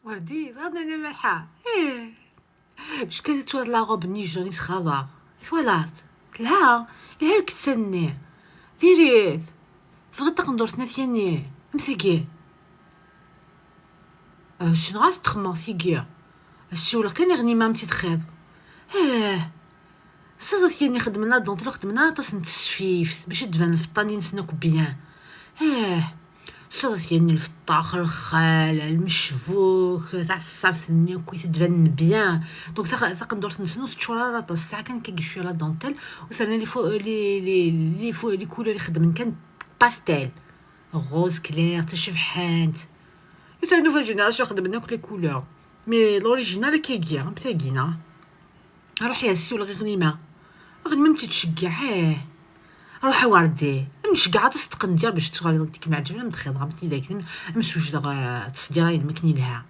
وردي غادي انا مالحه اش كانت هاد لاغوب نيجا نيس خضا ثوالات لها الكتسني ديريت فغدا قندور ثناثياني مسكي شنو غاس تخمم سيكيا الشي ولا كان يغني مامتي تخيض صدق يعني خدمنا دونطلو خدمنا طاس نتسفيف باش تبان الفطاني نسناك بيان صدق يعني الفطاخر خال المشفوك تاع الصافني كويس تبان بيان دونك تا كندور نسنو تشورا طاس الساعه كان كيشوي لا دونتيل وسالنا لي فوق لي فوق لي كولور اللي خدمن كان باستيل غوز كلير تا شفحانت تا نوفال جينيراسيون خدمنا كل لي كولور مي لوريجينال كيكيا مثاقينا روح يا سي ولا غير غنيمه غنيمه تتشجع روح وردي نشجع تصدق ندير باش تغالي ديك معجبه مدخل غمتي داك مسوج تصديرها المكني لها